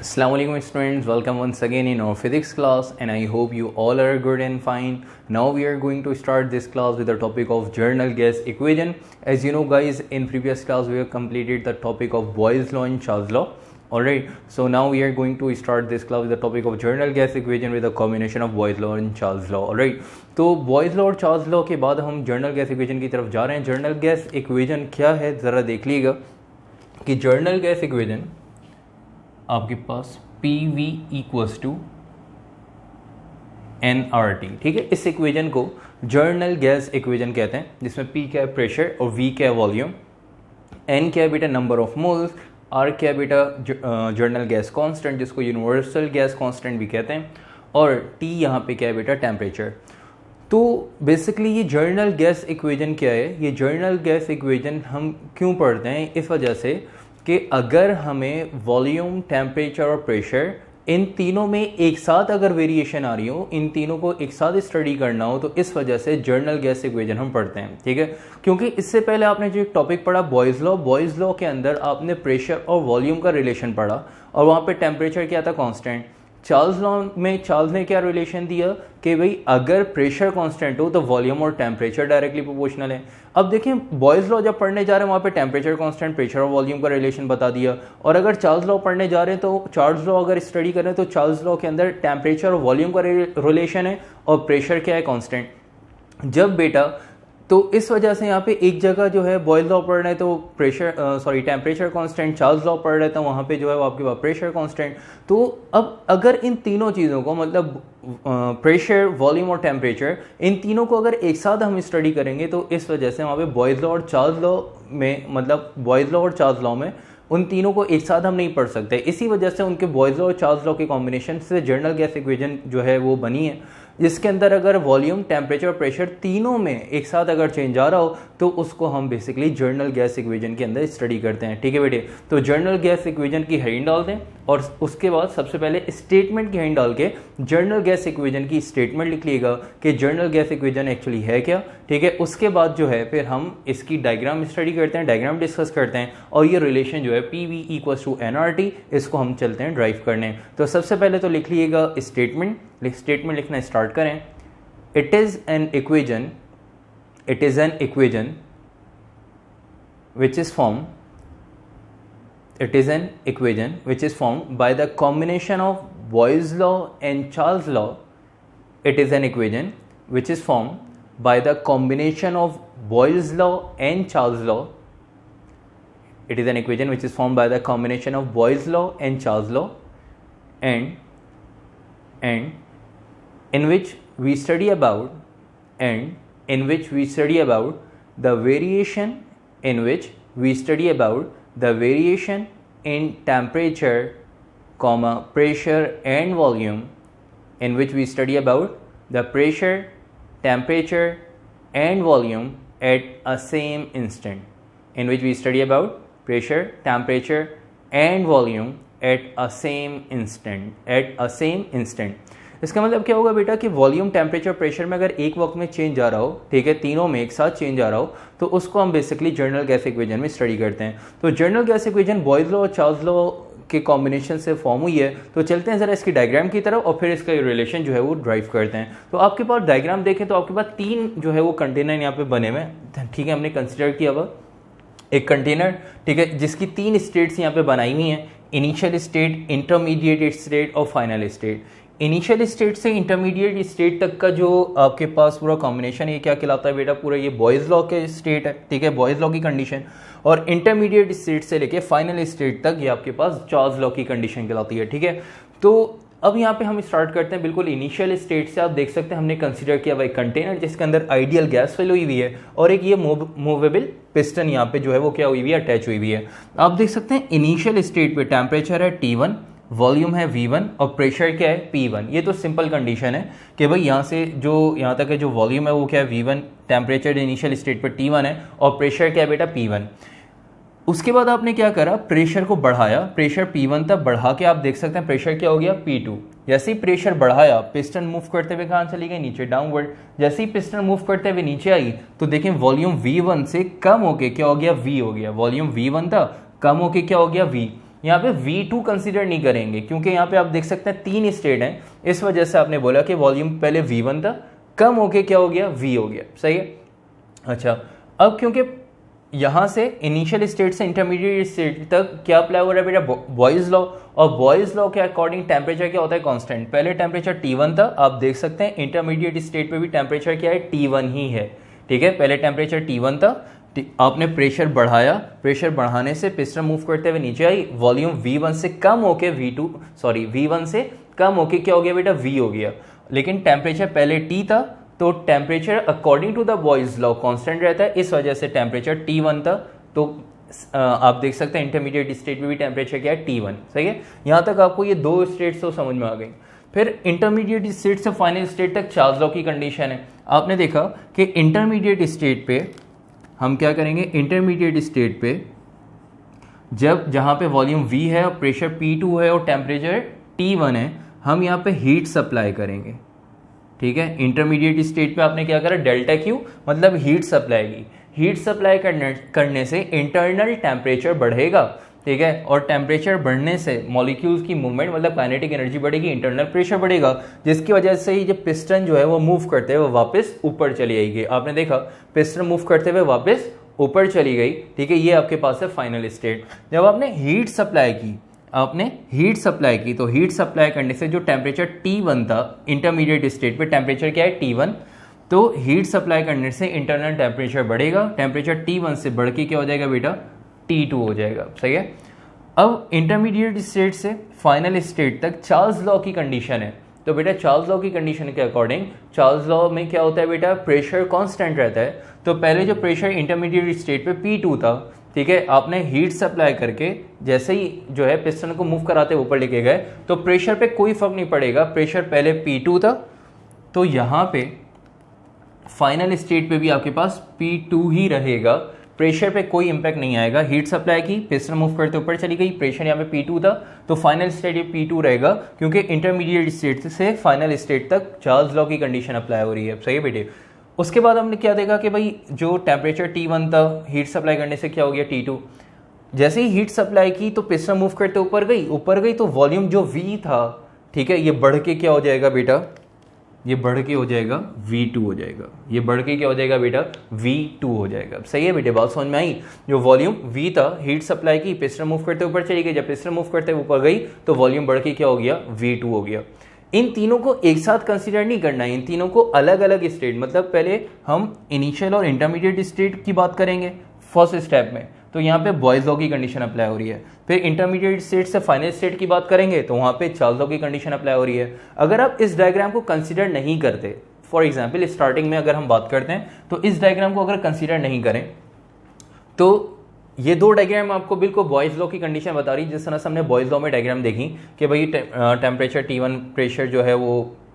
Assalamualaikum students, welcome once again in our physics class and I hope you all are good and fine. Now we are going to start this class with the topic of general gas equation. As you know guys, in previous class we have completed the topic of Boyle's law and Charles law. Alright, so now we are going to start this class with the topic of general gas equation with a combination of Boyle's law and Charles law. Alright, तो Boyle's law और Charles law के बाद हम general gas equation की तरफ जा रहे हैं. जनरल गैस इक्वेशन क्या है ज़रा देख लीजिएगा कि जनरल गैस इक्वेशन आपके पास P V equals to N R T. ठीक है, इस इक्वेशन को जर्नल गैस इक्वेशन कहते हैं, जिसमें पी क्या है प्रेशर और वी क्या है वॉल्यूम, एन क्या है बेटा नंबर ऑफ मोल्स, आर क्या है बेटा जर्नल गैस कांस्टेंट जिसको यूनिवर्सल गैस कांस्टेंट भी कहते हैं, और टी यहाँ पे क्या है बेटा टेम्परेचर. तो बेसिकली ये जर्नल गैस इक्वेशन क्या है, ये जर्नल गैस इक्वेशन हम क्यों पढ़ते हैं, इस वजह से कि अगर हमें वॉल्यूम टेम्परेचर और प्रेशर इन तीनों में एक साथ अगर वेरिएशन आ रही हो, इन तीनों को एक साथ स्टडी करना हो, तो इस वजह से जर्नल गैस इक्वेशन हम पढ़ते हैं. ठीक है, क्योंकि इससे पहले आपने जो टॉपिक पढ़ा बॉयज़ लॉ के अंदर आपने प्रेशर और वॉल्यूम का रिलेशन पढ़ा और वहाँ पे टेम्परेचर क्या था कांस्टेंट. चार्ल्स लॉ में चार्ल्स ने क्या रिलेशन दिया कि भाई अगर प्रेशर कांस्टेंट हो तो वॉल्यूम और टेम्परेचर डायरेक्टली प्रोपोर्शनल है. अब देखें बॉयज़ लॉ जब पढ़ने जा रहे हैं वहाँ पे टेम्परेचर कांस्टेंट प्रेशर और वॉल्यूम का रिलेशन बता दिया, और अगर चार्ल्स लॉ पढ़ने जा रहे हैं तो चार्ल्स लॉ अगर स्टडी करें तो चार्ल्स लॉ के अंदर टेम्परेचर और वॉल्यूम का रिलेशन है और प्रेशर क्या है कांस्टेंट. जब बेटा तो इस वजह से यहाँ पे एक जगह जो है बॉयल्स लॉ पढ़ रहे हैं तो टेम्परेचर कांस्टेंट, चार्ल्स लॉ पढ़ रहे थे वहाँ पे जो है वो आपके पास प्रेशर कांस्टेंट. तो अब अगर इन तीनों चीज़ों को मतलब प्रेशर वॉल्यूम और टेम्परेचर इन तीनों को अगर एक साथ हम स्टडी करेंगे तो इस वजह से वहाँ पे बॉयल्स लॉ और चार्ल्स लॉ में मतलब बॉयल्स लॉ और चार्ल्स लॉ में उन तीनों को एक साथ हम नहीं पढ़ सकते. इसी वजह से उनके बॉयल्स लॉ और चार्ल्स लॉ के कॉम्बिनेशन से जनरल गैस इक्वेशन जो है वो बनी है, जिसके अंदर अगर वॉल्यूम टेम्परेचर और प्रेशर तीनों में एक साथ अगर चेंज आ रहा हो तो उसको हम बेसिकली जर्नल गैस इक्वेशन के अंदर स्टडी करते हैं. ठीक है बेटे, तो जर्नल गैस इक्वेशन की हेडिंग डालते हैं और उसके बाद सबसे पहले स्टेटमेंट की हेडिंग डाल के जर्नल गैस इक्वेशन की स्टेटमेंट लिख लीजिएगा कि जर्नल गैस इक्वेशन एक्चुअली है क्या. ठीक है, उसके बाद जो है फिर हम इसकी डायग्राम स्टडी करते हैं, डायग्राम डिस्कस करते हैं और ये रिलेशन जो है P V equals to N R T, इसको हम चलते हैं ड्राइव करने. तो सबसे पहले तो लिख लीजिएगा स्टेटमेंट लिखना स्टार्ट करें. It is an equation which is formed by the combination of Boyle's law and Charles law. It is an equation which is formed by the combination of Boyle's law and Charles law. It is an equation which is formed by the combination of Boyle's law and Charles law, and in which we study about the variation in temperature, pressure and volume, in which we study about the pressure, temperature and volume at a same instant, in which we study about pressure, temperature and volume at a same instant. इसका मतलब क्या होगा बेटा कि volume temperature pressure में अगर एक वक्त में चेंज आ रहा हो, ठीक है, तीनों में एक साथ चेंज आ रहा हो, तो उसको हम बेसिकली जर्नल गैस इक्वेशन में स्टडी करते हैं. तो journal gas equation Boyle's law और चार्ल्स लॉ के कॉम्बिनेशन से फॉर्म हुई है. तो चलते हैं ज़रा इसकी डायग्राम की तरफ और फिर इसका रिलेशन जो है वो ड्राइव करते हैं. तो आपके पास डायग्राम देखें तो आपके पास तीन जो है वो कंटेनर यहाँ पे बने हुए हैं. ठीक है, हमने कंसिडर किया हुआ एक कंटेनर, ठीक है, जिसकी तीन स्टेट्स यहाँ पे बनाई हुई हैं, इनिशियल स्टेट, इंटरमीडिएट स्टेट और फाइनल स्टेट. इनिशियल स्टेट से इंटरमीडिएट स्टेट तक का जो आपके पास पूरा कॉम्बिनेशन ये क्या कहलाता है बेटा, पूरा ये बॉयज़ लॉ के स्टेट है. ठीक है, बॉयज़ लॉ की कंडीशन, और इंटरमीडिएट स्टेट से लेके फाइनल स्टेट तक ये आपके पास चार्ल्स लॉ की कंडीशन कहलाती है. ठीक है, तो अब यहाँ पे हम स्टार्ट करते हैं बिल्कुल इनिशियल स्टेट से. आप देख सकते हैं हमने कंसीडर किया हुआ एक कंटेनर जिसके अंदर आइडियल गैस फिल हुई है और एक ये मूवेबल पिस्टन यहाँ पे जो है वो क्या हुई हुई है, अटैच हुई हुई है. आप देख सकते हैं इनिशियल स्टेट पे टेम्परेचर है T1, वॉल्यूम है V1 और प्रेशर क्या है P1. ये तो सिंपल कंडीशन है कि भाई यहाँ से जो यहाँ तक है जो वॉल्यूम है वो क्या है V1, टेम्परेचर इनिशियल स्टेट पर T1 है और प्रेशर क्या है बेटा P1. उसके बाद आपने क्या करा, प्रेशर को बढ़ाया, प्रेशर P1 तक बढ़ा के आप देख सकते हैं प्रेशर क्या हो गया P2. जैसे ही प्रेशर बढ़ाया पिस्टन मूव करते हुए कहाँ चली गई, नीचे, डाउनवर्ड. जैसे ही पिस्टन मूव करते हुए नीचे आई तो देखें वॉल्यूम V1 से कम होके क्या हो गया V हो गया. वॉल्यूम V1 था, कम होके क्या हो गया V. यहाँ पे V2 कंसीडर नहीं करेंगे क्योंकि यहाँ पे आप देख सकते हैं 3 स्टेट हैं, इस वजह से आपने बोला कि वॉल्यूम पहले V1 था, कम होके क्या हो गया, V हो गया। सही है। अच्छा, अब क्योंकि यहाँ से इनिशियल स्टेट से इंटरमीडिएट स्टेट तक क्या अप्लाई हो रहा है बेटा, बॉयज लॉ, और बॉयज लॉ के अकॉर्डिंग टेम्परेचर क्या होता है, कांस्टेंट। पहले टेम्परेचर T1 था, आप देख सकते हैं इंटरमीडिएट स्टेट पे भी टेम्परेचर क्या है, T1 ही है। ठीक है, पहले टेम्परेचर T1 था, आपने प्रेशर बढ़ाया, प्रेशर बढ़ाने से पिस्टन मूव करते हुए नीचे आई, वॉल्यूम V1 से कम होके V1 से कम होके क्या हो गया बेटा, V हो गया। लेकिन टेम्परेचर पहले T था, तो temperature according to the Boyle's law constant रहता है, इस वजह से टेम्परेचर T1 था। तो आप देख सकते हैं इंटरमीडिएट स्टेट में भी टेम्परेचर क्या है, T1। सही है, यहाँ तक आपको ये 2 स्टेट्स तो समझ में आ गई। फिर इंटरमीडिएट स्टेट से फाइनल स्टेट तक चार्ल्स लॉ की कंडीशन है। आपने देखा कि इंटरमीडिएट स्टेट पे हम क्या करेंगे, इंटरमीडिएट स्टेट पे जब जहाँ पे वॉल्यूम V है और प्रेशर P2 है और टेम्परेचर T1 है, हम यहाँ पे हीट सप्लाई करेंगे। ठीक है, इंटरमीडिएट स्टेट पे आपने क्या करा, डेल्टा Q मतलब हीट सप्लाई की। हीट सप्लाई करने से इंटरनल टेम्परेचर बढ़ेगा। ठीक है, और टेम्परेचर बढ़ने से मॉलिक्यूल्स की मूवमेंट मतलब काइनेटिक एनर्जी बढ़ेगी, इंटरनल प्रेशर बढ़ेगा, जिसकी वजह से ये पिस्टन जो है वो मूव करते हुए वापस ऊपर चली आएगी। आपने देखा पिस्टन मूव करते हुए वापस ऊपर चली गई। ठीक है, ये आपके पास है फाइनल स्टेट। जब आपने हीट सप्लाई की, तो हीट सप्लाई करने से जो टेम्परेचर T1 था इंटरमीडिएट स्टेट पे, टेम्परेचर क्या है, T1, तो हीट सप्लाई करने से इंटरनल टेम्परेचर बढ़ेगा, टेम्परेचर T1 से बढ़ के क्या हो जाएगा बेटा, T2 हो जाएगा। सही है। अब इंटरमीडिएट स्टेट से फाइनल स्टेट तक चार्ल्स लॉ की कंडीशन है, तो बेटा चार्ल्स लॉ की कंडीशन के अकॉर्डिंग चार्ल्स लॉ में क्या होता है बेटा, प्रेशर कांस्टेंट रहता है। तो पहले जो प्रेशर इंटरमीडिएट स्टेट पे P2 था, ठीक है, आपने हीट सप्लाई करके जैसे ही जो है पिस्टन को मूव कराते ऊपर लेके गए, तो प्रेशर पे कोई फर्क नहीं पड़ेगा, प्रेशर पहले P2 था, तो यहाँ पे फाइनल स्टेट पे भी आपके पास P2 ही रहेगा, प्रेशर पे कोई इंपैक्ट नहीं आएगा। हीट सप्लाई की, पिस्टन मूव करते ऊपर चली गई, प्रेशर यहाँ पे P2 था, तो फाइनल स्टेट ये P2 रहेगा, क्योंकि इंटरमीडिएट स्टेट से फाइनल स्टेट तक चार्ल्स लॉ की कंडीशन अप्लाई हो रही है। सही है बेटे। उसके बाद हमने क्या देखा कि भाई जो टेम्परेचर T1 था, हीट सप्लाई करने से क्या हो गया, T2। जैसे ही हीट सप्लाई की तो पिस्टन मूव करते ऊपर गई, तो वॉल्यूम जो V था, ठीक है, ये बढ़ के क्या हो जाएगा बेटा, ये बढ़ के हो जाएगा V2 हो जाएगा, ये बढ़ के क्या हो जाएगा बेटा, V2 हो जाएगा। सही है बेटे, बात समझ में आई। जो वॉल्यूम V था, हीट सप्लाई की, पिस्टन मूव करते ऊपर चली गई, जब पिस्टन मूव करते ऊपर गई तो वॉल्यूम बढ़ के क्या हो गया, V2 हो गया। इन तीनों को एक साथ कंसीडर नहीं करना है, इन तीनों को अलग अलग स्टेट, मतलब पहले हम इनिशियल और इंटरमीडिएट स्टेट की बात करेंगे फर्स्ट स्टेप में, तो यहाँ पे बॉयज लॉ की कंडीशन अप्लाई हो रही है। फिर इंटरमीडिएट स्टेट से फाइनल स्टेट की बात करेंगे तो वहाँ पे चार्ल्स लॉ की कंडीशन अप्लाई हो रही है। अगर आप इस डायग्राम को कंसीडर नहीं करते, फॉर एग्जाम्पल स्टार्टिंग में अगर हम बात करते हैं, तो इस डायग्राम को अगर कंसीडर नहीं करें तो ये 2 डायग्राम आपको बिल्कुल बॉयज लॉ की कंडीशन बता रही है। जिस तरह से हमने बॉयज लॉ में डायग्राम देखी कि भाई टेम्परेचर T1, प्रेशर जो है वो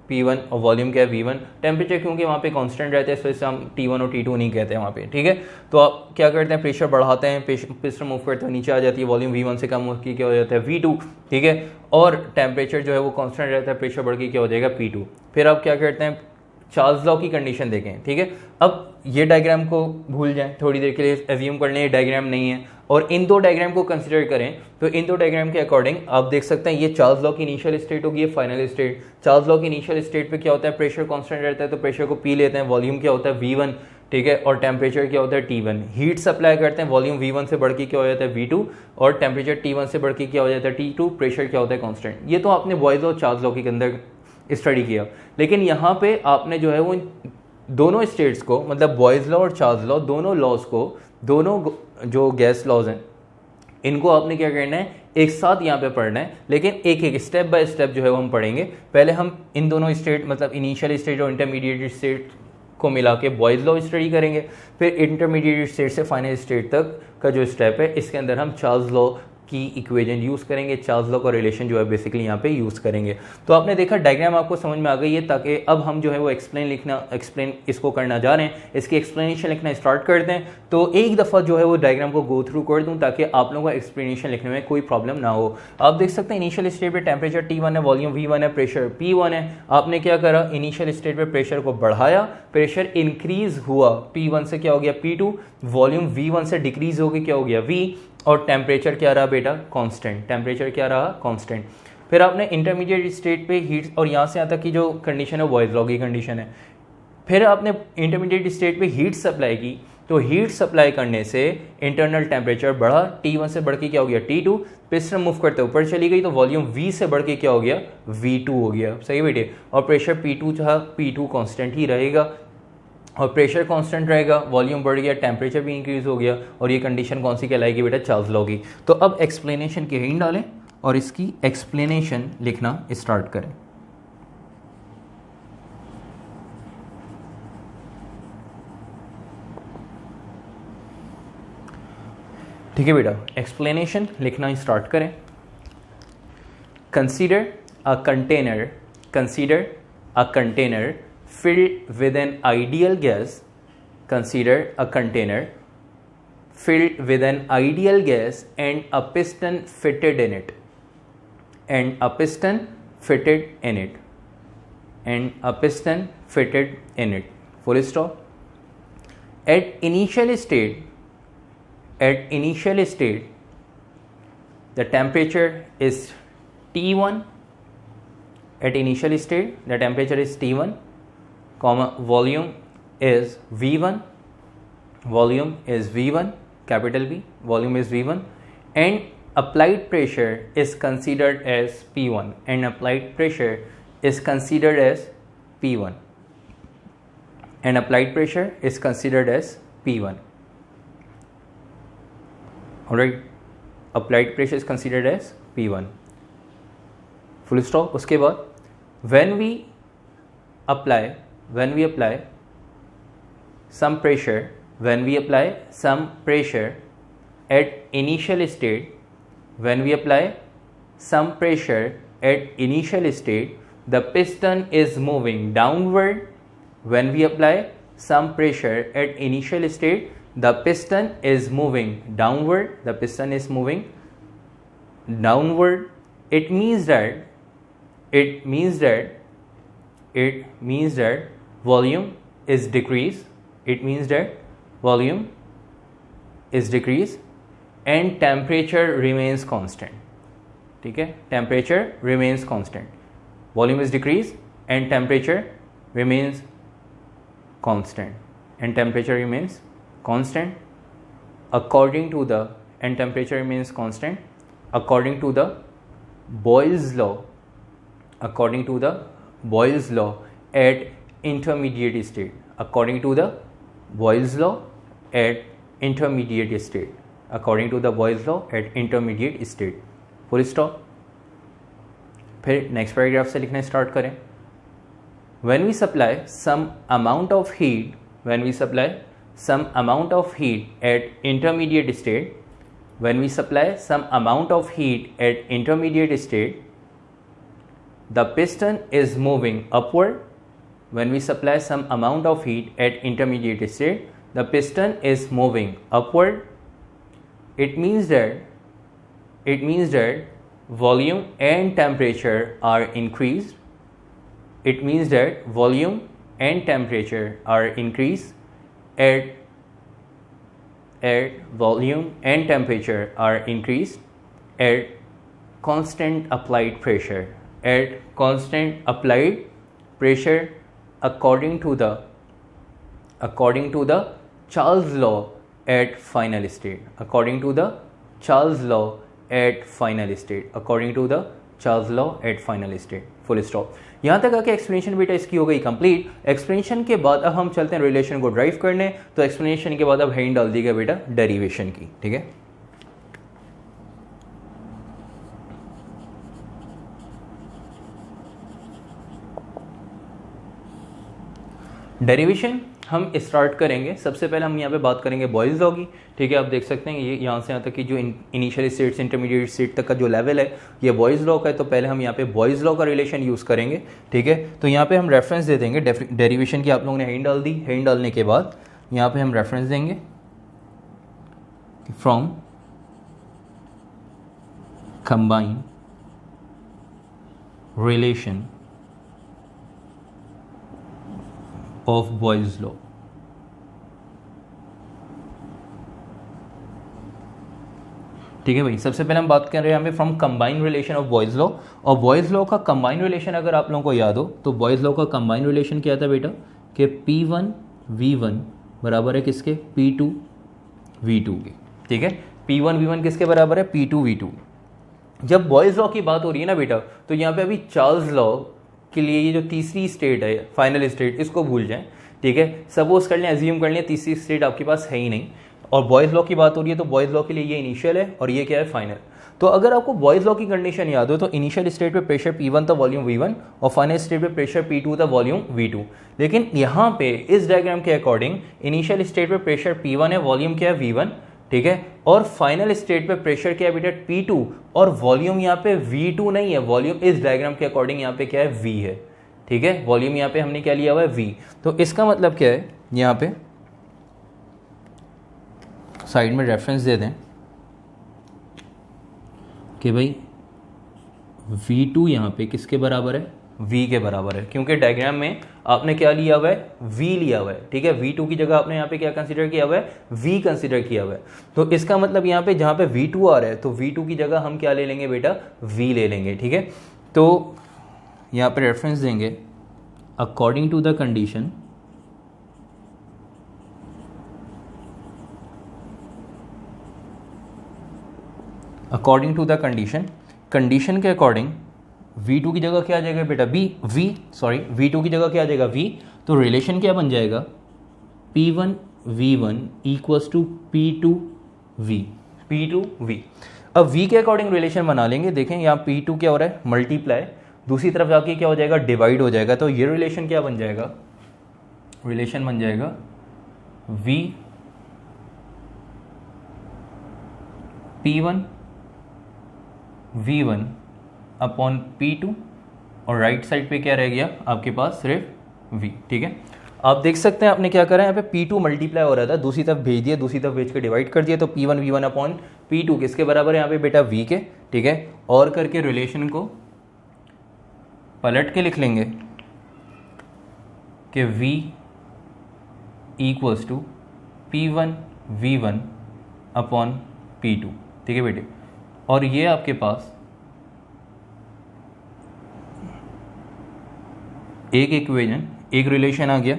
P1 और वॉल्यूम क्या है V1। टेम्परेचर क्योंकि वहाँ पे कांस्टेंट रहता है, इस वजह से हम T1 और T2 नहीं कहते हैं वहाँ पे। ठीक है, तो आप क्या करते हैं, प्रेशर बढ़ाते हैं, पिस्टन मूव करते हैं, नीचे आ जाती है, वॉल्यूम V1 से कम होकर क्या हो जाता है, V2। ठीक है, और टेम्परेचर जो है वो कांस्टेंट रहता है, प्रेशर बढ़ के क्या हो जाएगा, P2। फिर आप क्या करते हैं, चार्ल्स लॉ की कंडीशन देखें। ठीक है, अब ये डायग्राम को भूल जाएं, थोड़ी देर के लिए एज्यूम कर लें ये डायग्राम नहीं है, और इन 2 डायग्राम को कंसीडर करें, तो इन 2 डायग्राम के अकॉर्डिंग आप देख सकते हैं ये चार्ल्स लॉ की इनिशियल स्टेट होगी, ये फाइनल स्टेट। चार्ल्स लॉ की इनिशियल स्टेट पे क्या होता है, प्रेशर कांस्टेंट रहता है, तो प्रेशर को पी लेते हैं, वॉल्यूम क्या होता है, V1। ठीक है, और टेम्परेचर क्या होता है, T1। हीट सप्लाई करते हैं, वॉल्यूम V1 से बढ़ के क्या हो जाता है, V2, और टेम्परेचर T1 से बढ़ के क्या हो जाता है, T2, प्रेशर क्या होता है, कांस्टेंट। ये तो आपने बॉयज लॉ, चार्ल्स लॉ के अंदर स्टडी किया, लेकिन यहाँ पे आपने जो है वो दोनों स्टेट्स को, मतलब बॉयज लॉ और चार्ल्स लॉ, दोनों लॉज को, दोनों जो गैस लॉज हैं, इनको आपने क्या करना है, एक साथ यहाँ पे पढ़ना है, लेकिन एक एक स्टेप बाय स्टेप जो है वो हम पढ़ेंगे। पहले हम इन दोनों स्टेट, मतलब इनिशियल स्टेट और इंटरमीडिएट स्टेट को मिला के बॉयज लॉ स्टडी करेंगे। फिर इंटरमीडिएट स्टेट से फाइनल स्टेट तक का जो स्टेप है, इसके अंदर हम चार्ल्स लॉ की इक्वेशन यूज़ करेंगे, चार्ल्स लॉ का रिलेशन जो है बेसिकली यहाँ पे यूज़ करेंगे। तो आपने देखा डायग्राम आपको समझ में आ गई है, ताकि अब हम जो है वो एक्सप्लेन इसको करना जा रहे हैं, इसकी एक्सप्लेनेशन लिखना स्टार्ट कर दें। तो एक दफ़ा जो है वो डायग्राम को गो थ्रू कर दूँ, ताकि आप लोगों को एक्सप्लेनेशन लिखने में कोई प्रॉब्लम ना हो। आप देख सकते हैं इनिशियल स्टेट पे टेम्परेचर T1 है, वॉल्यूम V1 है, प्रेशर P1 है। आपने क्या करा, इनिशियल स्टेट पे प्रेशर को बढ़ाया, प्रेशर इंक्रीज हुआ, P1 से क्या हो गया, P2, वॉल्यूम V1 से डिक्रीज हो गया, क्या हो गया, V, और टेम्परेचर क्या रहा बेटा, कांस्टेंट, टेम्परेचर क्या रहा, कांस्टेंट। फिर आपने इंटरमीडिएट स्टेट पे हीट, और यहाँ से यहाँ तक की जो कंडीशन है बॉयज लॉ की कंडीशन है। फिर आपने इंटरमीडिएट स्टेट पे हीट सप्लाई की, तो हीट सप्लाई करने से इंटरनल टेम्परेचर बढ़ा, T1 से बढ़ के क्या हो गया T2, पिस्टन मूव करते ऊपर चली गई तो वॉल्यूम V से बढ़ के क्या हो गया V2 हो गया, सही बेटे। और प्रेशर P2 था, P2 कांस्टेंट ही रहेगा, और प्रेशर कांस्टेंट रहेगा, वॉल्यूम बढ़ गया, टेम्परेचर भी इंक्रीज हो गया, और ये कंडीशन कौन सी कहलाएगी बेटा, चार्ल्स लॉ की। तो अब एक्सप्लेनेशन के हेडिंग डालें और इसकी एक्सप्लेनेशन लिखना स्टार्ट करें। ठीक है बेटा, एक्सप्लेनेशन लिखना स्टार्ट करें। Consider a container filled with an ideal gas, consider a container filled with an ideal gas and a piston fitted in it, and a piston fitted in it, and a piston fitted in it, full stop. At initial state, the temperature is T1. At initial state, the temperature is T1, comma, volume is V1, capital V, volume is V1, and applied pressure is considered as P1, and applied pressure is considered as P1, and applied pressure is considered as P1. Alright, applied pressure is considered as P1, full stop. उसके बाद when we apply some pressure at initial state, the piston is moving downward. When we apply some pressure at initial state, the piston is moving downward. It means that volume is decreased. And temperature remains constant. ठीक है, temperature remains constant. Volume is decreased and temperature remains constant. According to the Boyle's law at intermediate state. Full stop. फिर next paragraph से लिखना start करें। When we supply some amount of heat at intermediate state, the piston is moving upward. It means that volume and temperature are increased. At constant applied pressure, according to the Charles law at final state. Full stop. यहाँ तक आके explanation बेटा इसकी हो गई complete. Explanation के बाद अब हम चलते हैं रिलेशन को ड्राइव करने। तो एक्सप्लेनेशन के बाद अब हेडिंग डाल दी गई बेटा डेरिवेशन की, ठीक है। डेरिवेशन हम स्टार्ट करेंगे। सबसे पहले हम यहाँ पे बात करेंगे बॉयल्स लॉ की, ठीक है। आप देख सकते हैं ये यहाँ से यहाँ तक की जो इनिशियल स्टेट से इंटरमीडिएट स्टेट तक का जो लेवल है ये बॉयल्स लॉ का है। तो पहले हम यहाँ पे बॉयल्स लॉ का रिलेशन यूज़ करेंगे, ठीक है। तो यहाँ पे हम रेफरेंस दे देंगे डेरिवेशन की। आप लोगों ने हेडिंग डाल दी, हेडिंग डालने के बाद यहाँ पे हम रेफरेंस देंगे from combined relation of Boyle's law. ठीक है भाई, सबसे पहले हम बात कर रहे हैं यहाँ पे from combined relation of boys law. और बॉयज़ लॉ का कंबाइंड रिलेशन अगर आप लोगों को याद हो तो बॉयज़ लॉ का कंबाइंड रिलेशन क्या था बेटा, कि P1 V1 बराबर है किसके, P2 V2 के। ठीक है, P1 V1 किसके बराबर है, P2 V2। जब बॉयज़ लॉ की बात हो रही है ना बेटा, तो यहाँ पे अभी चार्ल्स लॉ के लिए ये जो तीसरी स्टेट है, फाइनल स्टेट, इसको भूल जाएं। ठीक है, सपोज कर लें, एज्यूम कर लें तीसरी स्टेट आपके पास है ही नहीं, और बॉयज़ लॉ की बात हो रही है तो बॉयज़ लॉ के लिए ये इनिशियल है और ये क्या है, फाइनल। तो अगर आपको बॉयज़ लॉ की कंडीशन याद हो तो इनिशियल स्टेट पे प्रेशर P1 था, वॉल्यूम V1, और फाइनल स्टेट पे प्रेशर P2 था, वॉल्यूम V2। लेकिन यहाँ पे इस डायग्राम के अकॉर्डिंग इनिशियल स्टेट पे प्रेशर P1 है, वॉल्यूम क्या है, V1। ठीक है, और फाइनल स्टेट पे प्रेशर क्या है बेटा, P2, और वॉल्यूम यहाँ पे V2 नहीं है, वॉल्यूम इस डायग्राम के अकॉर्डिंग यहाँ पे क्या है, V है। ठीक है, वॉल्यूम यहाँ पे हमने क्या लिया हुआ है, V। तो इसका मतलब क्या है, यहाँ पे साइड में रेफरेंस दे दें कि भाई V2 यहाँ पे किसके बराबर है, V के बराबर है, क्योंकि डायग्राम में आपने क्या लिया हुआ है, V लिया हुआ है। ठीक है, V2 की जगह आपने यहाँ पे क्या कंसीडर किया हुआ है, V कंसीडर किया हुआ है। तो इसका मतलब यहाँ पे जहाँ पे V2 आ रहा है तो V2 की जगह हम क्या ले लेंगे बेटा, V ले लेंगे। ठीक है, तो यहाँ पे रेफरेंस देंगे according to the condition according to the condition के अकॉर्डिंग V2 की जगह क्या आ जाएगा बेटा, V2 की जगह क्या आ जाएगा, V। तो रिलेशन क्या बन जाएगा, P1 V1 equals to P2 V। अब V के अकॉर्डिंग रिलेशन बना लेंगे। देखें यहाँ P2 क्या हो रहा है, मल्टीप्लाई, दूसरी तरफ जाके क्या हो जाएगा, डिवाइड हो जाएगा। तो ये रिलेशन क्या बन जाएगा, रिलेशन बन जाएगा V P1 V1 upon P2, और राइट साइड पे क्या रह गया आपके पास, सिर्फ V। ठीक है, आप देख सकते हैं आपने क्या करा है, यहाँ पे P2 मल्टीप्लाई हो रहा था, दूसरी तरफ भेज दिया, दूसरी तरफ भेज के डिवाइड कर दिया। तो P1 V1 अपॉन P2 किसके बराबर है यहाँ पे बेटा, V के। ठीक है, और करके रिलेशन को पलट के लिख लेंगे कि V equals to P1 V1 upon P2। ठीक है बेटे, और ये आपके पास एक इक्वेशन, एक रिलेशन आ गया।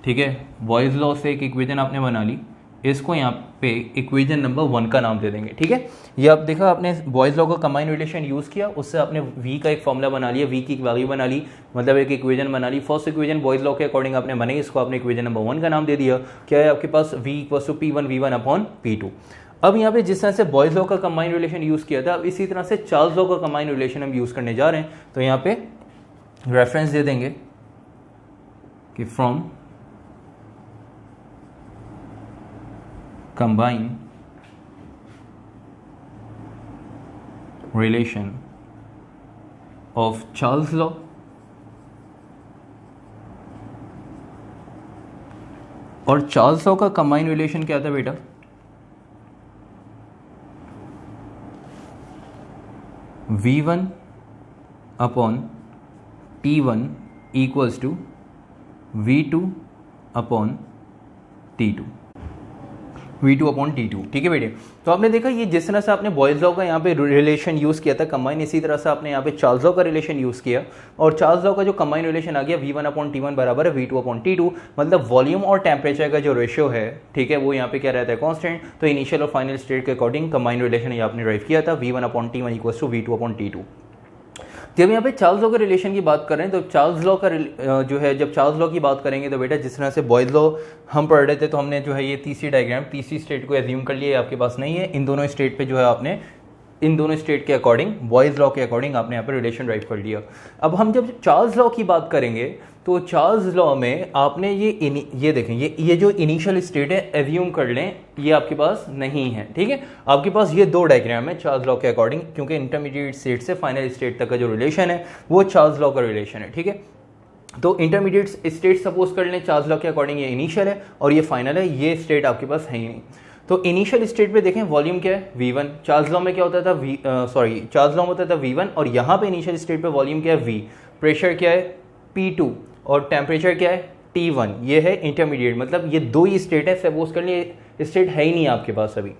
ठीक है, बॉयज़ लॉ से एक इक्वेशन आपने बना ली, इसको यहाँ पे इक्वेशन नंबर 1 का नाम दे देंगे। ठीक है, ये आप देखा आपने बॉयज़ लॉ का कंबाइंड रिलेशन यूज़ किया, उससे आपने V का एक फॉर्मूला बना लिया, V की एक वैल्यू बना ली, मतलब एक इक्वेशन बना ली। फर्स्ट इक्वेशन बॉयज़ लॉ के अकॉर्डिंग आपने बनाई, इसको आपने इक्वेशन नंबर 1 का नाम दे दिया। क्या है आपके पास, V equals to P1 V1 upon P2। अब यहाँ पे जिस तरह से बॉयज़ लॉ का कंबाइंड रिलेशन यूज़ किया था, अब इसी तरह से चार्ल्स लॉ का कंबाइंड रिलेशन हम यूज़ करने जा रहे हैं। तो यहाँ पे रेफरेंस दे देंगे कि from combined relation of Charles law और चार्ल्स लॉ का कंबाइंड रिलेशन क्या था बेटा, V1 upon T1 equals to V2 upon T2, V2 upon T2। ठीक है बेटे, तो आपने देखा ये जिस तरह से आपने बॉयज़ लॉ का यहाँ पे रिलेशन यूज़ किया था कंबाइन, इसी तरह से आपने यहाँ पे चार्ल्स लॉ का रिलेशन यूज़ किया, और चार्ल्स लॉ का जो कंबाइन रिलेशन आ गया V1 अपॉन T1 बराबर है V2 अपॉन T2। मतलब वॉल्यूम और टेम्परेचर का जो रेशियो है, ठीक है, वो यहाँ पे क्या रहता है, कॉन्स्टेंट। तो इनिशियल और फाइनल स्टेट के अकॉर्डिंग कंबाइन रिलेशन ये आपने ड्राइव किया था, V1 upon T1 equals to V2 upon T2। जब यहाँ पे चार्ल्स लॉ के रिलेशन की बात कर रहे हैं तो चार्ल्स लॉ का जो है, जब चार्ल्स लॉ की बात करेंगे तो बेटा जिस तरह से बॉयज़ लॉ हम पढ़ रहे थे, तो हमने जो है ये तीसरी डायग्राम, तीसरी स्टेट को एज्यूम कर लिया, आपके पास नहीं है। इन दोनों स्टेट पे जो है आपने, इन दोनों स्टेट के अकॉर्डिंग, बॉयज़ लॉ के अकॉर्डिंग आपने यहाँ पे रिलेशन ड्राइव कर लिया। अब हम जब चार्ल्स लॉ की बात करेंगे तो चार्ल्स लॉ में आपने ये देखें, ये जो इनिशियल स्टेट है एज्यूम कर लें ये आपके पास नहीं है। ठीक है, आपके पास ये दो डायग्राम है चार्ल्स लॉ के अकॉर्डिंग, क्योंकि इंटरमीडिएट स्टेट से फाइनल स्टेट तक का जो रिलेशन है वो चार्ल्स लॉ का रिलेशन है। ठीक है, तो इंटरमीडिएट स्टेट सपोज कर लें चार्ल्स लॉ के अकॉर्डिंग ये इनिशियल है और ये फाइनल है, ये स्टेट आपके पास है ही नहीं। तो इनिशियल स्टेट पे देखें वॉल्यूम क्या है, V1। चार्ल्स लॉ में क्या होता था, चार्ल्स लॉ में होता था V1, और यहाँ पे इनिशियल स्टेट पे वॉल्यूम क्या है, V। प्रेशर क्या है, P2, और टेम्परेचर क्या है, T1। ये है इंटरमीडिएट, मतलब ये दो ही स्टेट है, सपोज कर लिए स्टेट है ही नहीं आपके पास अभी।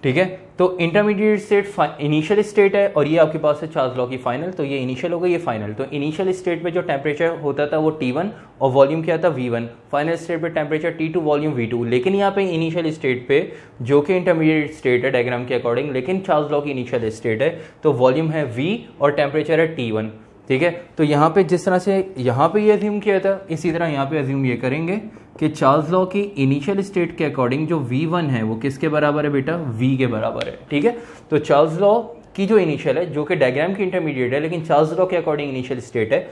ठीक है। तो इंटरमीडिएट स्टेट इनिशियल स्टेट है और ये आपके पास है चार्ल्स लॉ की फाइनल, तो ये इनिशियल होगा, ये फाइनल। तो इनिशियल स्टेट पे जो टेम्परेचर होता था वो T1 और वॉल्यूम क्या था V1, फाइनल स्टेट पे टेम्परेचर T2 वॉल्यूम V2। लेकिन यहाँ पे इनिशियल स्टेट पे जो कि इंटरमीडिएट स्टेट है डायग्राम के अकॉर्डिंग, लेकिन चार्ल्स लॉ की इनिशियल स्टेट है, तो वॉल्यूम है V और टेम्परेचर है T1, ठीक है। तो यहाँ पे जिस तरह से यहाँ पे ये अज्यूम किया था, इसी तरह यहाँ पे अज्यूम ये करेंगे कि चार्ल्स लॉ की इनिशियल स्टेट के अकॉर्डिंग जो V1 है वो किसके बराबर है बेटा, V के बराबर है, ठीक है। तो चार्ल्स लॉ की जो इनिशियल है, जो कि डायग्राम की इंटरमीडिएट है, लेकिन चार्ल्स लॉ के अकॉर्डिंग इनिशियल स्टेट है,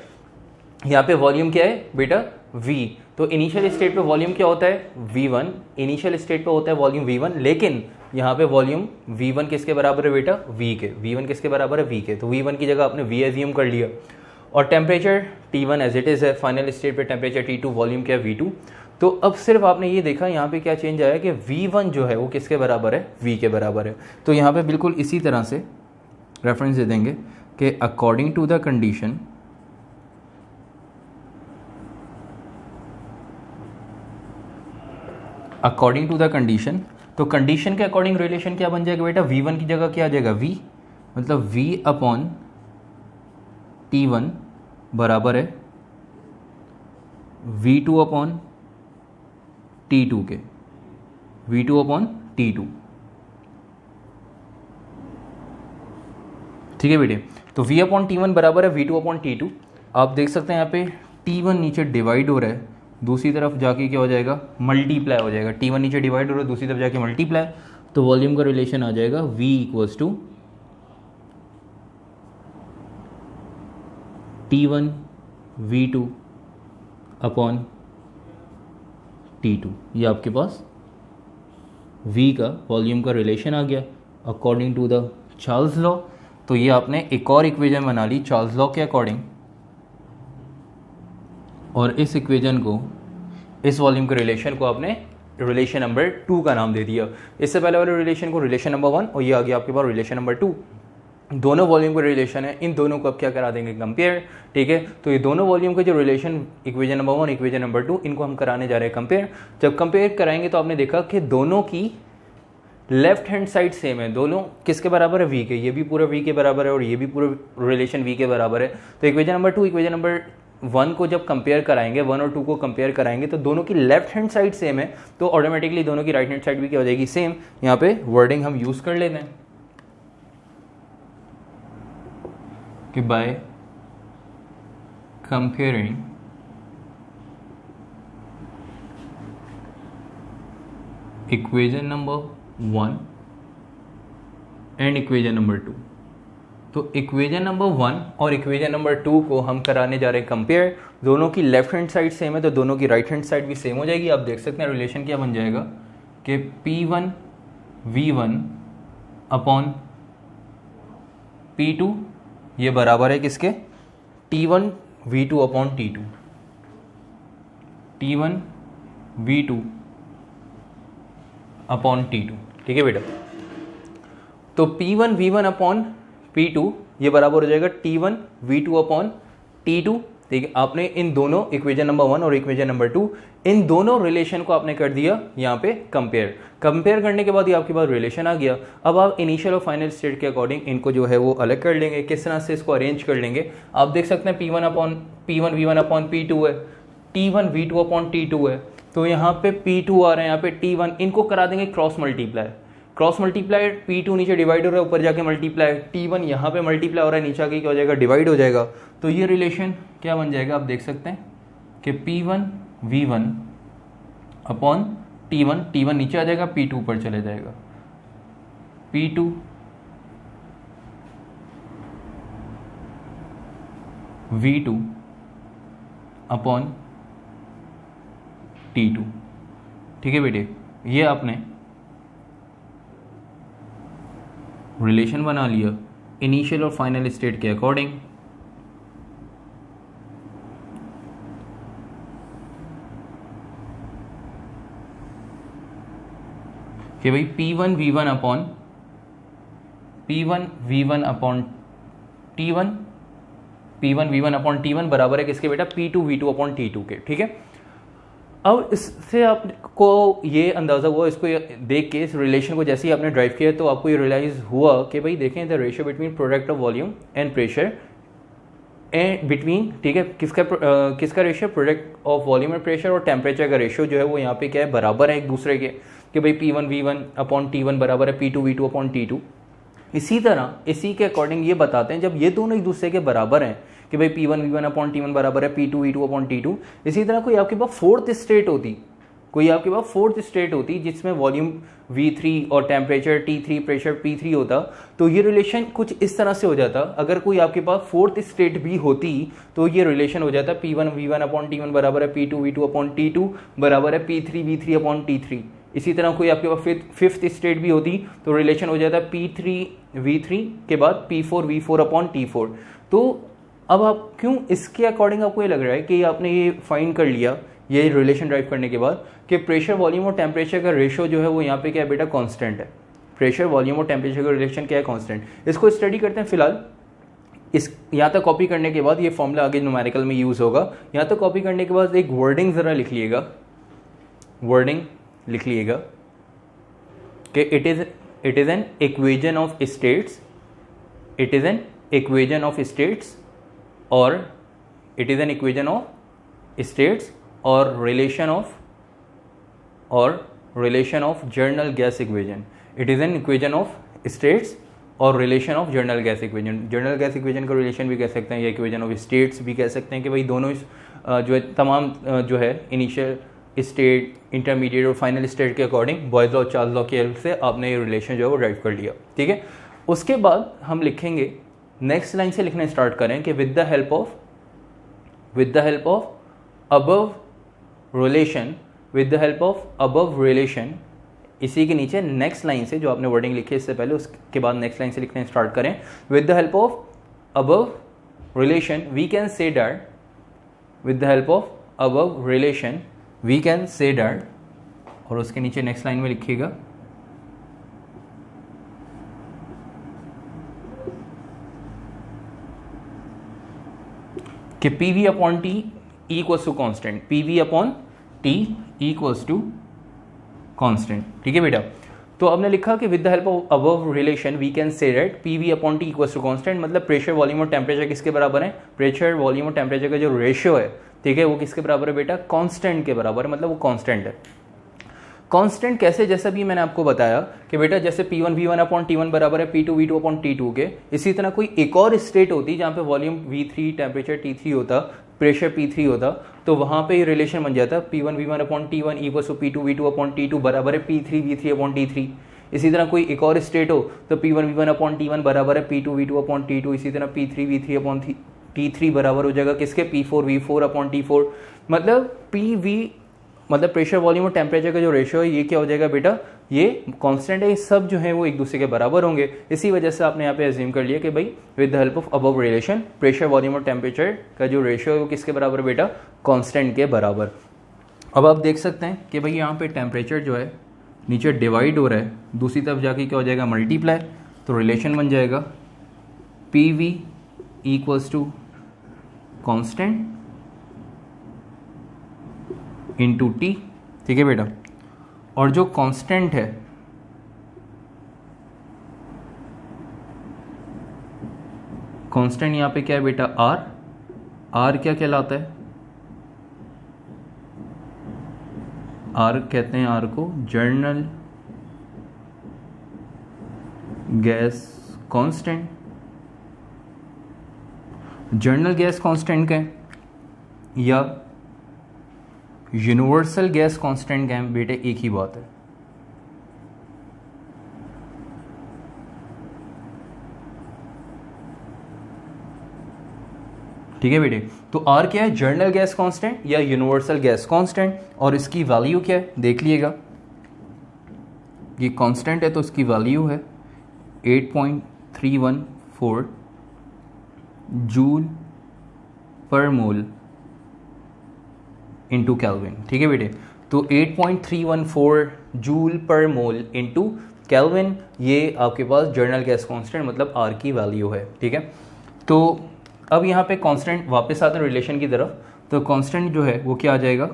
यहाँ पे वॉल्यूम क्या है बेटा, V। तो इनिशियल स्टेट पे वॉल्यूम क्या होता है, V1, इनिशियल स्टेट पे होता है वॉल्यूम V1, लेकिन यहाँ पे वॉल्यूम V1 किसके बराबर है बेटा, V के। V1 किसके बराबर है, V के। तो V1 की जगह आपने V एज्यूम कर लिया और temperature T1 as it is है, फाइनल स्टेट पे टेम्परेचर T2, वॉल्यूम क्या है V2। तो अब सिर्फ आपने ये देखा यहाँ पे क्या चेंज आया कि V1 जो है वो किसके बराबर है, V के बराबर है। तो यहाँ पे बिल्कुल इसी तरह से रेफरेंस दे देंगे कि according to the condition, according to the condition, तो कंडीशन के अकॉर्डिंग रिलेशन क्या बन जाएगा बेटा, V1 की जगह क्या आ जाएगा, V, मतलब V अपॉन T1 बराबर है V2 अपॉन T2 के, V2 अपॉन T2, ठीक है बेटे। तो V अपॉन T1 बराबर है V2 अपॉन T2। आप देख सकते हैं यहाँ पे T1 नीचे डिवाइड हो रहा है, दूसरी तरफ जाके क्या हो जाएगा, मल्टीप्लाई हो जाएगा। T1 नीचे डिवाइड हो रहा है, दूसरी तरफ जाके मल्टीप्लाई, तो वॉल्यूम का रिलेशन आ जाएगा V equals to T1 V2 upon T2। ये आपके पास V का वॉल्यूम का रिलेशन आ गया according to the Charles law. तो ये आपने एक और इक्वेशन बना ली चार्ल्स लॉ के अकॉर्डिंग, और इस इक्वेशन को, इस वॉल्यूम के रिलेशन को आपने रिलेशन नंबर 2 का नाम दे दिया। इससे पहले वाले रिलेशन को रिलेशन नंबर 1, और ये आ गया आपके पास रिलेशन नंबर 2। दोनों वॉल्यूम का रिलेशन है, इन दोनों को अब क्या करा देंगे, कंपेयर, ठीक है। तो ये दोनों वॉल्यूम के जो relation, equation number 1, equation number 2, इनको हम कराने जा रहे हैं कंपेयर। जब कंपेयर कराएंगे तो आपने देखा कि दोनों की लेफ्ट हैंड साइड सेम है, दोनों किसके बराबर है, V के। ये भी पूरा V के बराबर है और ये भी पूरा रिलेशन V के बराबर है। तो इक्वेशन नंबर 2 इक्वेशन नंबर 1 को जब कंपेयर कराएंगे, 1 और 2 को कंपेयर कराएंगे, तो दोनों की लेफ्ट हैंड साइड सेम है, तो ऑटोमेटिकली दोनों की राइट हैंड साइड भी क्या हो जाएगी, सेम। यहाँ पे वर्डिंग हम यूज कर लेते हैं कि by comparing equation number 1 and equation number 2। तो इक्वेशन नंबर 1 और इक्वेशन नंबर 2 को हम कराने जा रहे हैं कंपेयर। दोनों की लेफ्ट हैंड साइड सेम है, तो दोनों की राइट हैंड साइड भी सेम हो जाएगी। आप देख सकते हैं रिलेशन क्या बन जाएगा कि P1 V1 अपॉन P2 ये बराबर है किसके, T1 V2 upon T2, T1 V2 upon T2, ठीक है बेटा। तो P1 V1 अपॉन P2 ये बराबर हो जाएगा T1 V2 अपॉन T2, ठीक है। आपने इन दोनों इक्वेशन नंबर 1 और इक्वेशन नंबर 2, इन दोनों रिलेशन को आपने कर दिया यहाँ पे कंपेयर। कंपेयर करने के बाद ये आपके पास रिलेशन आ गया। अब आप इनिशियल और फाइनल स्टेट के अकॉर्डिंग इनको जो है वो अलग कर लेंगे। किस तरह से इसको अरेंज कर लेंगे, आप देख सकते हैं P1 V1 अपॉन P2 है, T1 V2 अपॉन T2 है, तो यहाँ पे P2 आ रहे हैं, यहाँ पे T1, इनको करा देंगे cross multiply. Cross multiply, P2 नीचे डिवाइड हो रहा है, ऊपर जाके मल्टीप्लाई, T1 यहाँ पे मल्टीप्लाई हो रहा है, नीचे आके क्या हो जाएगा, डिवाइड हो जाएगा। तो ये रिलेशन क्या बन जाएगा, आप देख सकते हैं कि P1 V1 upon T1, T1 नीचे आ जाएगा, P2 ऊपर चले जाएगा, P2 V2 अपॉन T2, ठीक है बेटे। ये आपने रिलेशन बना लिया इनिशियल और फाइनल स्टेट के अकॉर्डिंग। कि भाई P1 V1 upon T1, P1 V1 upon T1 बराबर है किसके बेटा, P2 V2 अपॉन T2 के, ठीक है। अब इससे आपको ये अंदाज़ा हुआ, इसको देख के इस रिलेशन को जैसे ही आपने ड्राइव किया तो आपको ये रियलाइज़ हुआ कि भाई देखें the ratio between product of volume and pressure and between, ठीक है, किसका ratio, product of volume and pressure और टेम्परेचर का रेशियो जो है वो यहाँ पे क्या है, बराबर है एक दूसरे के, कि भाई P1V1 अपॉन T1 बराबर है P2V2 अपॉन T2। इसी तरह इसी के अकॉर्डिंग ये बताते हैं जब ये दोनों एक दूसरे के बराबर हैं कि भाई P1V1 अपॉन T1 बराबर है P2V2 अपॉन T2। इसी तरह कोई आपके पास फोर्थ स्टेट होती जिसमें वॉल्यूम V3 और टेम्परेचर T3, प्रेशर P3 होता, तो ये रिलेशन कुछ इस तरह से हो जाता। अगर कोई आपके पास फोर्थ स्टेट भी होती तो ये रिलेशन हो जाता P1V1 अपॉन T1 बराबर है P2V2 अपॉन T2 बराबर है P3V3 अपॉन T3। इसी तरह कोई आपके पास फिफ्थ स्टेट भी होती तो रिलेशन हो जाता P3V3 के बाद P4V4 अपॉन T4। तो अब आप क्यों इसके अकॉर्डिंग आपको ये लग रहा है कि आपने ये फाइंड कर लिया ये रिलेशन ड्राइव करने के बाद कि प्रेशर वॉल्यूम और टेम्परेचर का रेशियो जो है वो यहाँ पे क्या है बेटा, कांस्टेंट है। प्रेशर वॉल्यूम और टेम्परेचर का रिलेशन क्या है, कांस्टेंट। इसको स्टडी करते हैं फिलहाल। इस यहाँ तक कॉपी करने के बाद ये फॉर्मूला आगे न्यूमेरिकल में यूज़ होगा। यहाँ तक कॉपी करने के बाद एक वर्डिंग ज़रा लिख लिएगा, कि it is an equation of states, और it is an equation of states और relation of general gas equation. It is an equation of states और relation of general gas equation. General gas equation का रिलेशन भी कह सकते हैं या इक्वेजन ऑफ स्टेट्स भी कह सकते हैं कि भाई दोनों जो है तमाम जो है इनिशियल स्टेट, इंटरमीडिएट और फाइनल स्टेट के according boys law, Charles law की हेल्प से आपने ये रिलेशन जो है वो ड्राइव कर लिया, ठीक है। उसके बाद हम लिखेंगे, नेक्स्ट लाइन से लिखना स्टार्ट करें कि with the help of above relation, इसी के नीचे नेक्स्ट लाइन से जो आपने वर्डिंग लिखी है इससे पहले, उसके बाद नेक्स्ट लाइन से लिखना स्टार्ट करें। With the help of above relation we can say that, और उसके नीचे नेक्स्ट लाइन में लिखिएगा कि PV upon T equals to constant, PV upon T equals to constant, ठीक है बेटा। तो आपने लिखा कि with the help of above relation we can say that PV upon T equals to constant, मतलब प्रेशर वॉल्यूम और टेम्परेचर किसके बराबर है, प्रेशर वॉल्यूम और टेम्परेचर का जो रेशियो है, ठीक है, वो किसके बराबर है बेटा, कांस्टेंट के बराबर है, मतलब वो कांस्टेंट है। कांस्टेंट कैसे, जैसा भी मैंने आपको बताया कि बेटा जैसे P1V1 अपॉन T1 बराबर है P2V2 अपॉन T2 के, इसी तरह कोई एक और स्टेट होती जहाँ पे वॉल्यूम V3, टेम्परेचर T3 होता, प्रेशर P3 होता, तो वहाँ पे ये रिलेशन बन जाता P1V1 upon T1 equals to P2V2 upon T2 बराबर है P3V3 अपॉन T3। इसी तरह कोई एक और स्टेट हो तो P1V1 अपॉन T1 बराबर है P2V2 अपॉन T2, इसी तरह P3V3 अपॉन T3 बराबर हो जाएगा किसके, P4V4 अपॉन T4। मतलब मतलब प्रेशर वॉल्यूम और टेम्परेचर का जो रेशियो है ये क्या हो जाएगा बेटा, ये कांस्टेंट है, ये सब जो है वो एक दूसरे के बराबर होंगे। इसी वजह से आपने यहाँ पे अज्यूम कर लिया कि भाई with the help of above relation pressure volume और टेम्परेचर का जो रेशियो है वो किसके बराबर बेटा, कांस्टेंट के बराबर। अब आप देख सकते हैं कि भाई यहाँ पे टेम्परेचर जो है नीचे डिवाइड हो रहा है, दूसरी तरफ जाके क्या हो जाएगा, मल्टीप्लाई, तो रिलेशन बन जाएगा PV equals to constant into T, ठीक है बेटा। और जो कांस्टेंट है कांस्टेंट यहाँ पे क्या है बेटा, R क्या कहलाता है, R कहते हैं R को journal gas constant. Journal gas constant का है या यूनिवर्सल गैस कांस्टेंट का है बेटे, एक ही बात है। ठीक है बेटे, तो R क्या है, जर्नल गैस कांस्टेंट या यूनिवर्सल गैस कांस्टेंट, और इसकी वैल्यू क्या है देख लिएगा, ये कांस्टेंट है तो इसकी वैल्यू है 8.314 जूल पर मोल इंटू कैल्विन। ठीक है बेटे, तो 8.314 जूल पर मोल इंटू कैल्विन, ये आपके पास जर्नल गैस कांस्टेंट मतलब R की वैल्यू है। ठीक है, तो अब यहाँ पे कांस्टेंट वापस आते हैं रिलेशन की तरफ, तो कांस्टेंट जो है वो क्या आ जाएगा,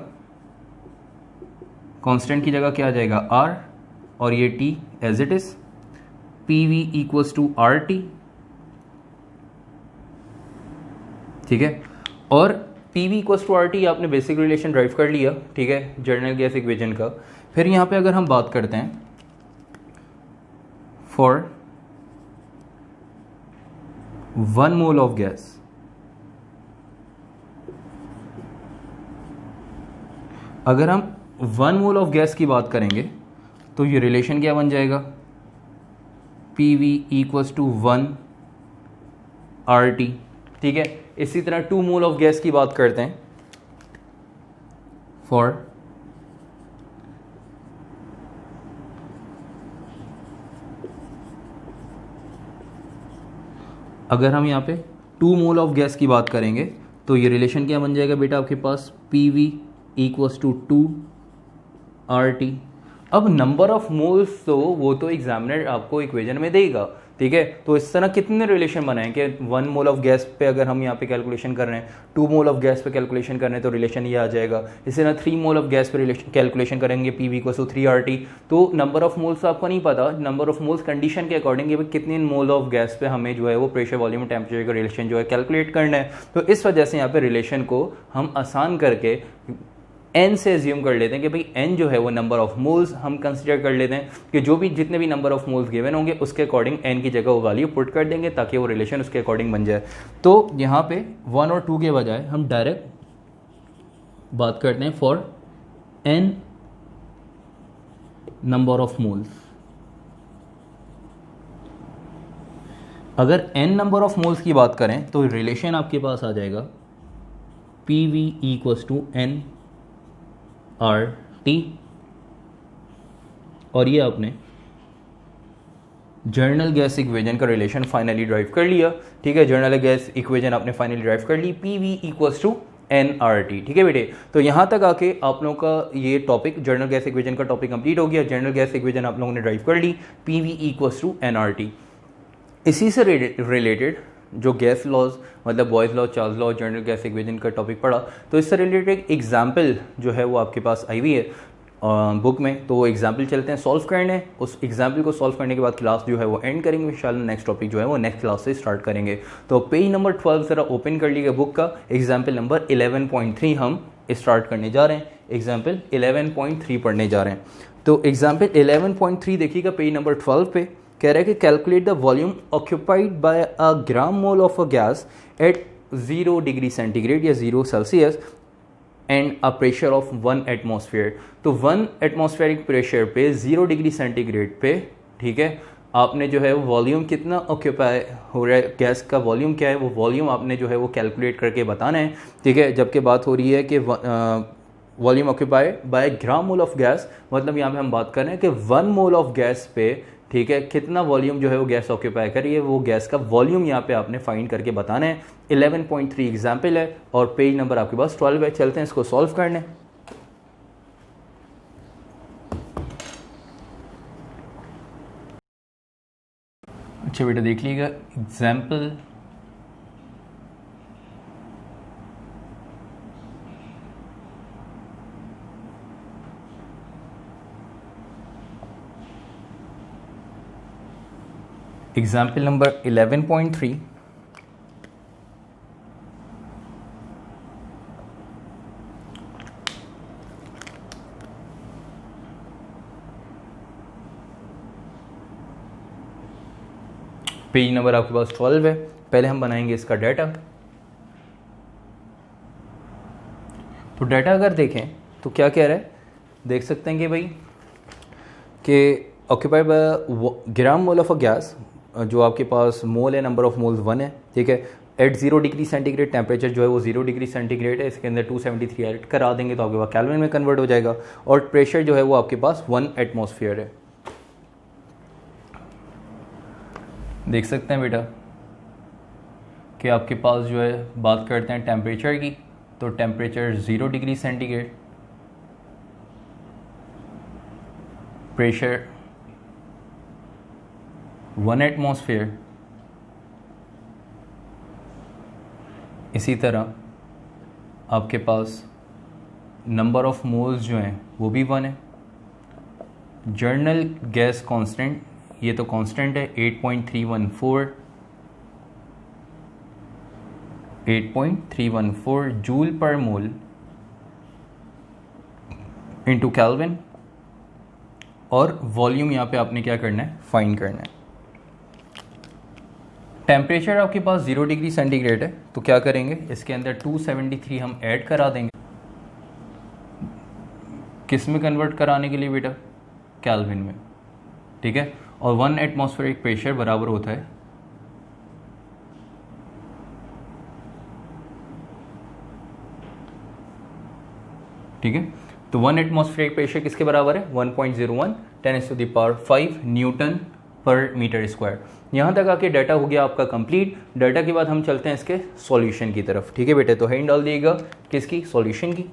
कांस्टेंट की जगह क्या आ जाएगा R, और ये T as it is, PV equals to RT, ठीक है। और PV इक्वल्स टू RT आपने बेसिक रिलेशन ड्राइव कर लिया, ठीक है, जर्नल गैस इक्वेशन का। फिर यहाँ पे अगर हम बात करते हैं फॉर 1 मोल ऑफ गैस, अगर हम 1 मोल ऑफ गैस की बात करेंगे तो ये रिलेशन क्या बन जाएगा, PV इक्वल्स टू 1 RT, ठीक है। इसी तरह 2 मोल ऑफ गैस की बात करते हैं फॉर अगर हम यहाँ पे 2 मोल ऑफ गैस की बात करेंगे तो ये रिलेशन क्या बन जाएगा बेटा आपके पास, PV इक्वल्स टू 2 RT। अब नंबर ऑफ मोल्स तो वो तो एग्जामिनर आपको इक्वेशन में देगा, ठीक है। तो इस तरह कितने रिलेशन बनाएं कि 1 मोल ऑफ गैस पे अगर हम यहाँ पे कैलकुलेशन कर रहे हैं, 2 मोल ऑफ गैस पे कैलकुलेशन कर रहे हैं तो रिलेशन ये आ जाएगा। इसी तरह 3 मोल ऑफ गैस पे रिलेशन कैलकुलेशन करेंगे, PV को 3 RT। तो नंबर ऑफ मोल्स आपको नहीं पता, नंबर ऑफ मोल्स कंडीशन के अकॉर्डिंग कितने मोल ऑफ गैस पे हमें जो है वो प्रेशर वॉल्यूम टेम्परेचर का रिलेशन जो है कैलकुलेट करना है। तो इस वजह से यहाँ पे रिलेशन को हम आसान करके n से एज्यूम कर लेते हैं कि भाई n जो है वो नंबर ऑफ मोल्स हम कंसिडर कर लेते हैं कि जो भी जितने भी नंबर ऑफ मोल्स गिवन होंगे उसके अकॉर्डिंग n की जगह वो वैल्यू पुट कर देंगे ताकि वो रिलेशन उसके अकॉर्डिंग बन जाए। तो यहाँ पे 1 और 2 के बजाय हम डायरेक्ट बात करते हैं for n number of moles. अगर n नंबर ऑफ मोल्स की बात करें तो रिलेशन आपके पास आ जाएगा PV equals to n RT, और ये आपने जर्नल गैस इक्वेशन का रिलेशन फाइनली ड्राइव कर लिया, ठीक है। जर्नल गैस इक्वेशन आपने फाइनली ड्राइव कर ली, PV इक्वल्स टू NRT, ठीक है बेटे। तो यहाँ तक आके आप लोगों का ये टॉपिक जर्नल गैस इक्वेशन का टॉपिक कंप्लीट हो गया। जर्नल गैस इक्वेशन आप लोगों ने ड्राइव कर ली, PV इक्वल्स टू NRT। इसी से रिलेटेड जो गैस लॉज मतलब boys law, Charles law, journal gas equation का टॉपिक पढ़ा, तो इससे रिलेटेड एग्जाम्पल जो है वो आपके पास आई हुई है बुक में। तो वो एग्जाम्पल चलते हैं सॉल्व करने। उस एग्जाम्पल को सॉल्व करने के बाद क्लास जो है वो एंड करेंगे इंशाल्लाह। नेक्स्ट टॉपिक जो है वो नेक्स्ट क्लास से स्टार्ट करेंगे। तो पेज नंबर 12 ज़रा ओपन कर लीजिएगा बुक का। एग्जाम्पल नंबर 11.3 हम स्टार्ट करने जा रहे हैं। एग्जाम्पल 11.3 पढ़ने जा रहे हैं। तो एग्जाम्पल 11.3 देखिएगा पेज नंबर 12 पे कह रहा है कि calculate the volume occupied by a gram mole of a gas at 0 degree centigrade या 0 Celsius and a pressure of 1 atmosphere. तो 1 एटमॉस्फेरिक प्रेशर पे 0 डिग्री सेंटीग्रेड पे, ठीक है, आपने जो है वॉल्यूम कितना ऑक्यूपाई हो रहा है, गैस का वॉल्यूम क्या है, वो वॉल्यूम आपने जो है वो कैलकुलेट करके बताना है, ठीक है। जबकि बात हो रही है कि volume occupied by gram mole of gas, मतलब यहाँ पे हम बात कर रहे हैं कि 1 मोल ऑफ गैस पे, ठीक है, कितना वॉल्यूम जो है वो गैस ऑक्यूपाई कर रही है, वो गैस का वॉल्यूम यहाँ पे आपने फाइंड करके बताना है। 11.3 एग्जाम्पल है और पेज नंबर आपके पास 12 है। चलते हैं इसको सॉल्व करने। अच्छा बेटा देख लीजिएगा example example number 11.3। Page number आपके पास 12 है। पहले हम बनाएंगे इसका डाटा। तो डाटा अगर देखें तो क्या कह रहा है, देख सकते हैं कि भाई कि occupied by gram mole of a gas, जो आपके पास मोल है, नंबर ऑफ मोल्स 1 है, ठीक है। एट 0 डिग्री सेंटीग्रेड टेम्परेचर जो है वो 0 डिग्री सेंटीग्रेड है। इसके अंदर 273 ऐड करा देंगे तो आपके पास केल्विन में कन्वर्ट हो जाएगा। और प्रेशर जो है वो आपके पास 1 एटमॉस्फेयर है। देख सकते हैं बेटा कि आपके पास जो है बात करते हैं टेम्परेचर की, तो temperature 0 degree centigrade, pressure 1 atmosphere, इसी तरह आपके पास नंबर ऑफ मोल्स जो हैं वो भी 1 है, जर्नल गैस कांस्टेंट, ये तो कांस्टेंट है 8.314 जूल पर मोल इनटू केल्विन, और वॉल्यूम यहाँ पे आपने क्या करना है, फाइंड करना है। टेम्परेचर आपके पास 0 डिग्री सेंटीग्रेड है, तो क्या करेंगे, इसके अंदर 273 हम ऐड करा देंगे। किस में कन्वर्ट कराने के लिए बेटा, केल्विन में, ठीक है। और 1 एटमॉस्फेरिक प्रेशर बराबर होता है ठीक है, तो 1 एटमॉस्फेरिक प्रेशर किसके बराबर है, 1.01 10⁵ न्यूटन पर मीटर स्क्वायर। यहाँ तक आके डाटा हो गया आपका कंप्लीट। डाटा के बाद हम चलते हैं इसके सॉल्यूशन की तरफ, ठीक है बेटे। तो हेडिंग डाल दिएगा किसकी, सॉल्यूशन की।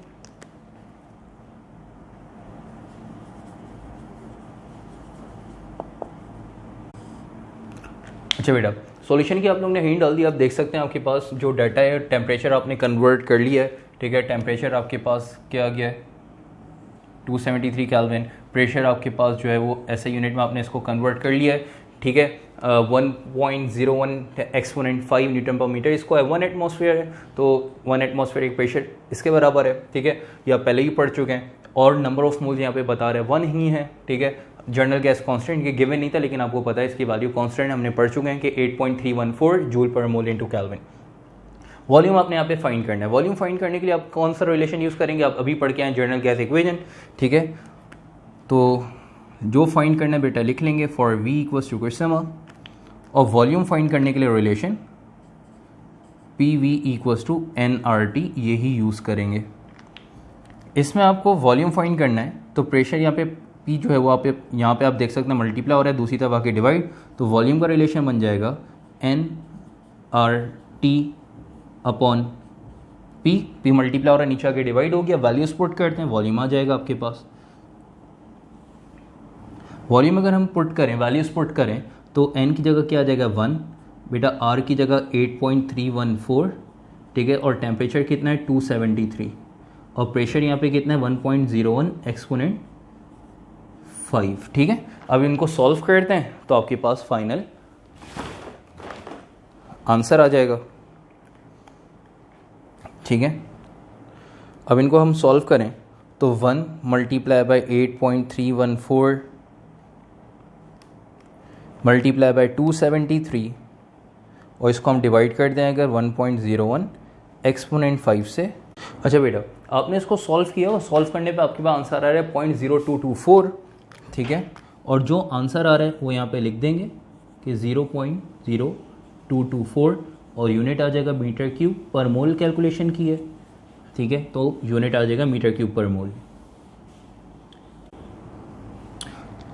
अच्छा बेटा, सॉल्यूशन की आप लोगों ने हेडिंग डाल दी। आप देख सकते हैं आपके पास जो डाटा है, टेम्परेचर आपने कन्वर्ट कर लिया है, ठीक है। टेम्परेचर आपके पास क्या आ गया है, 273 केल्विन। प्रेशर आपके पास जो है वो ऐसे यूनिट में आपने इसको कन्वर्ट कर लिया है, ठीक है। 1.01 एक्सपोनेंट 5 न्यूटन पर मीटर स्क्वायर, 1 एटमॉस्फेयर है, तो 1 एटमॉस्फेरिक प्रेशर इसके बराबर है, ठीक है। ये आप पहले ही पढ़ चुके हैं। और नंबर ऑफ मोल्स यहाँ पे बता रहे हैं 1 ही है, ठीक है। जर्नल गैस कांस्टेंट ये गिवन नहीं था, लेकिन आपको पता है इसकी वैल्यू कांस्टेंट हमने पढ़ चुके हैं कि 8.314 जूल पर मोल इनटू केल्विन। वॉल्यूम आपने यहाँ पे फाइंड करना है। वॉल्यूम फाइंड करने के लिए आप कौन सा रिलेशन यूज़ करेंगे, आप अभी पढ़ के आए जर्नल गैस इक्वेशन, ठीक है। तो जो फाइंड करना है बेटा लिख लेंगे, for V equals to sigma, और वॉल्यूम फाइंड करने के लिए relation PV equals to nRT यही यूज़ करेंगे। इसमें आपको वॉल्यूम फाइंड करना है, तो प्रेशर यहाँ पे P जो है वो आप यहाँ पे आप देख सकते हैं मल्टीप्लाई हो रहा है, दूसरी तरफ आके डिवाइड, तो वॉल्यूम का रिलेशन बन जाएगा nRT अपॉन P मल्टीप्लाई हो रहा है, नीचे आके डिवाइड हो गया, वैल्यूज पुट करते हैं, वॉल्यूम आ जाएगा आपके पास। वॉल्यूम अगर हम पुट करें, वैल्यूज पुट करें, तो n की जगह क्या आ जाएगा 1, बेटा r की जगह 8.314, ठीक है। और टेम्परेचर कितना है 273, और प्रेशर यहाँ पे कितना है 1.01 एक्सपोनेंट 5, ठीक है। अब इनको सॉल्व करते हैं तो आपके पास फाइनल आंसर आ जाएगा, ठीक है। अब इनको हम सॉल्व करें तो 1 मल्टीप्लाई बाय 8.314 मल्टीप्लाई बाय 273, और इसको हम डिवाइड कर दें अगर 1.01 एक्सपोनेंट 5 से। अच्छा बेटा, आपने इसको सॉल्व किया और सॉल्व करने पे आपके पास आंसर आ रहा है 0.0224, ठीक है। और जो आंसर आ रहा है वो यहाँ पे लिख देंगे कि 0.0224, और यूनिट आ जाएगा मीटर क्यूब पर मोल कैलकुलेशन की है, ठीक है। तो यूनिट आ जाएगा मीटर क्यूब पर मोल।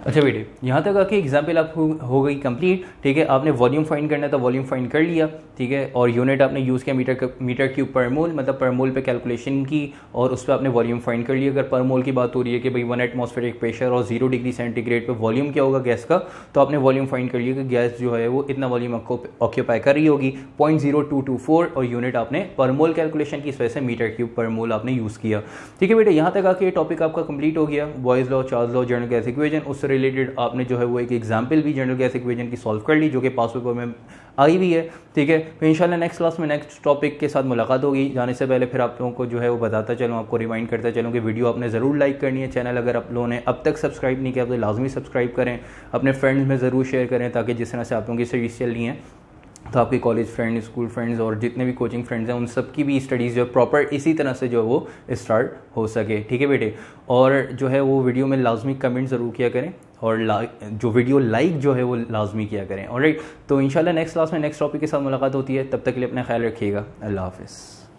अच्छा बेटे, यहाँ तक आके एग्जाम्पल आपको हो गई कंप्लीट, ठीक है। आपने वॉल्यूम फाइंड करना है तो वॉल्यूम फाइंड कर लिया, ठीक है। और यूनिट आपने यूज़ किया मीटर क्यूब पर मोल, मतलब पर मोल पे कैलकुलेशन की, और उस पर आपने वॉल्यूम फाइंड कर लिया। अगर पर मोल की बात हो रही है कि भाई 1 एटमॉस्फेरिक प्रेशर और 0 डिग्री सेंटीग्रेड पे वॉल्यूम क्या होगा गैस का, तो आपने वॉल्यूम फाइंड कर लिया कि गैस जो है वो इतना वॉल्यूम ऑक्यूपाई कर रही होगी 0.0224, और यूनिट आपने पर मोल कैलकुलेशन की, इस वजह से मीटर क्यूब पर मोल आपने यूज़ किया, ठीक है बेटे। यहाँ तक आके ये टॉपिक आपका कंप्लीट हो गया। Boys law, Charles law, journal gas equation, उससे रिलेटेड आपने जो है वो एक एग्जाम्पल भी जनरल गैस इक्वेशन की सॉल्व कर ली, जो कि पास पेपर में आई हुई है, ठीक है। तो इंशाल्लाह नेक्स्ट क्लास में नेक्स्ट टॉपिक के साथ मुलाकात होगी। जाने से पहले फिर आप लोगों को जो है वो बताता चलूँ, आपको रिमाइंड करता चलूँ कि वीडियो आपने ज़रूर लाइक करनी है। चैनल अगर आप लोगों ने अब तक सब्सक्राइब नहीं किया तो लाजमी सब्सक्राइब करें, अपने फ्रेंड्स में ज़रूर शेयर करें, ताकि जिस तरह से आप लोगों की स्टडीज़ चल रही हैं तो आपके कॉलेज फ्रेंड, स्कूल फ्रेंड्स और जितने भी कोचिंग फ्रेंड्स हैं उन सब की भी स्टडीज़ जो प्रॉपर इसी तरह से जो है वो स्टार्ट हो सके, ठीक है बेटे। और जो है वो वीडियो में लाजमी कमेंट ज़रूर किया करें, और जो वीडियो लाइक जो है वो लाजमी किया करें, ऑलराइट। तो इंशाल्लाह नेक्स्ट क्लास में नेक्स्ट टॉपिक के साथ मुलाकात होती है, तब तक के लिए अपना ख्याल रखिएगा। अल्लाह हाफ़िज़।